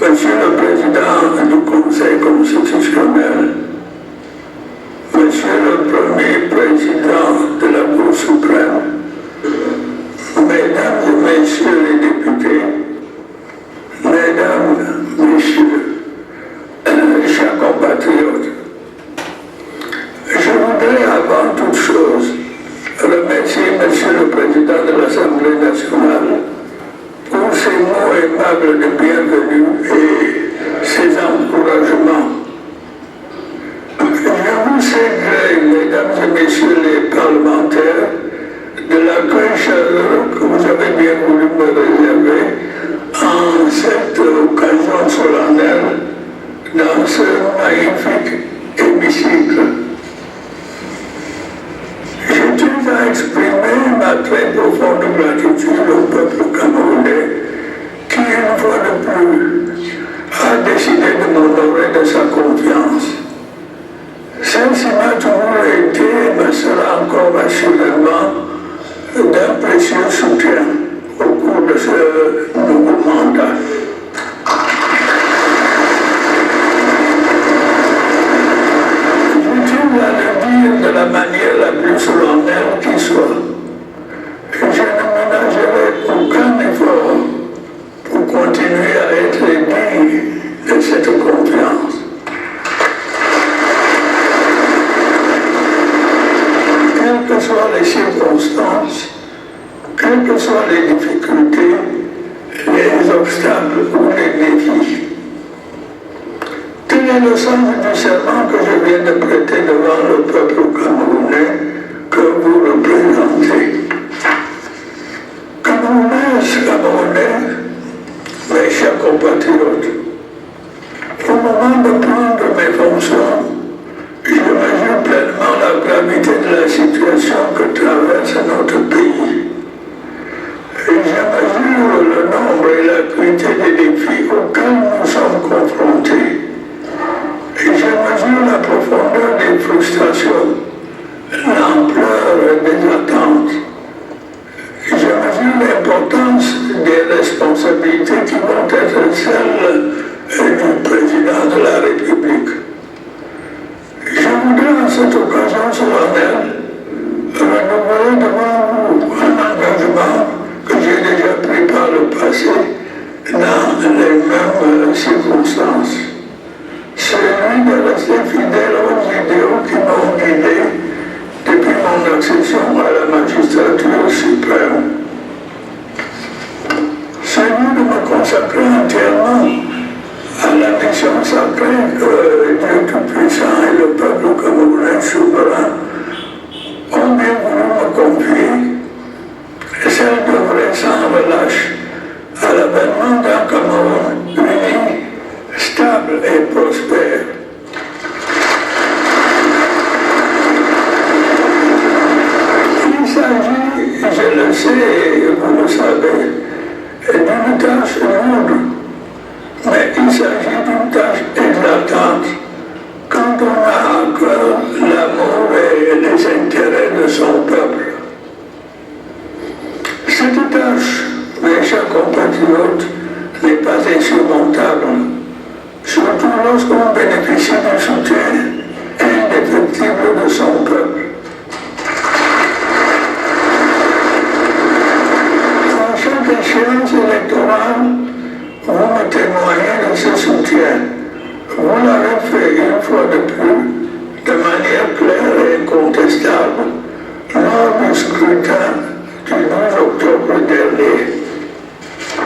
Monsieur le Président du Conseil constitutionnel, Monsieur le Premier Président de la Cour suprême, Mesdames et Messieurs les députés, Mesdames, Messieurs, chers compatriotes, je voudrais avant toute chose remercier Monsieur le Président de l'Assemblée nationale pour ses mots aimables de bienvenue et ses encouragements. Je vous sais gré, Mesdames et Messieurs les parlementaires, de l'accueil chaleureux que vous avez bien voulu me réserver en cette occasion solennelle dans ce magnifique hémicycle. Je tiens à exprimer ma très profonde gratitude au peuple camerounais qui, une fois de plus, a décidé de m'honorer de sa confiance. Celle-ci m'a toujours été et me sera encore assurément d'un précieux soutien au cours de ce nouveau mandat. Je tiens à le dire de la manière la plus solennelle qui soit. Je ne ménagerai aucun effort pour continuer à être digne de cette confiance. Quelles que soient les circonstances, quelles que soient les difficultés, les obstacles ou les défis. Tel est le sens du serment que je viens de prêter devant le peuple camerounais que vous représentez. Camerounais, mes chers compatriotes, au moment de prendre mes fonctions, je mesure pleinement la gravité de la situation que traverse notre pays. Et je mesure le nombre et l'acuité des défis auxquels nous sommes confrontés. Et je mesure la profondeur des frustrations, l'ampleur des attentes. Je mesure l'importance des responsabilités qui vont être celles du président de la République. Je voudrais à cette occasion solennelle renouveler devant vous un engagement que j'ai déjà pris par le passé dans les mêmes circonstances. Celui de rester fidèle aux idéaux qui m'ont guidé depuis mon accession à la magistrature suprême. Celui de me consacrer entièrement à la mission sacrée que Dieu Tout-Puissant et le peuple camerounais souverain ont bien voulu me confier, et celle d'œuvrer sans relâche à l'avènement d'un Cameroun uni, stable et prospère. Il s'agit, je le sais et vous le savez, d'une tâche lourde, mais il s'agit d'une tâche éclatante quand on a à cœur l'amour et les intérêts de son peuple. Cette tâche, mes chers compatriotes, n'est pas insurmontable, surtout lorsqu'on bénéficie du soutien indéfectible de son peuple. À chaque échéance électorale, vous me témoignez de ce soutien. Vous l'avez fait une fois de plus, de manière claire et incontestable, lors du scrutin du 12 octobre dernier.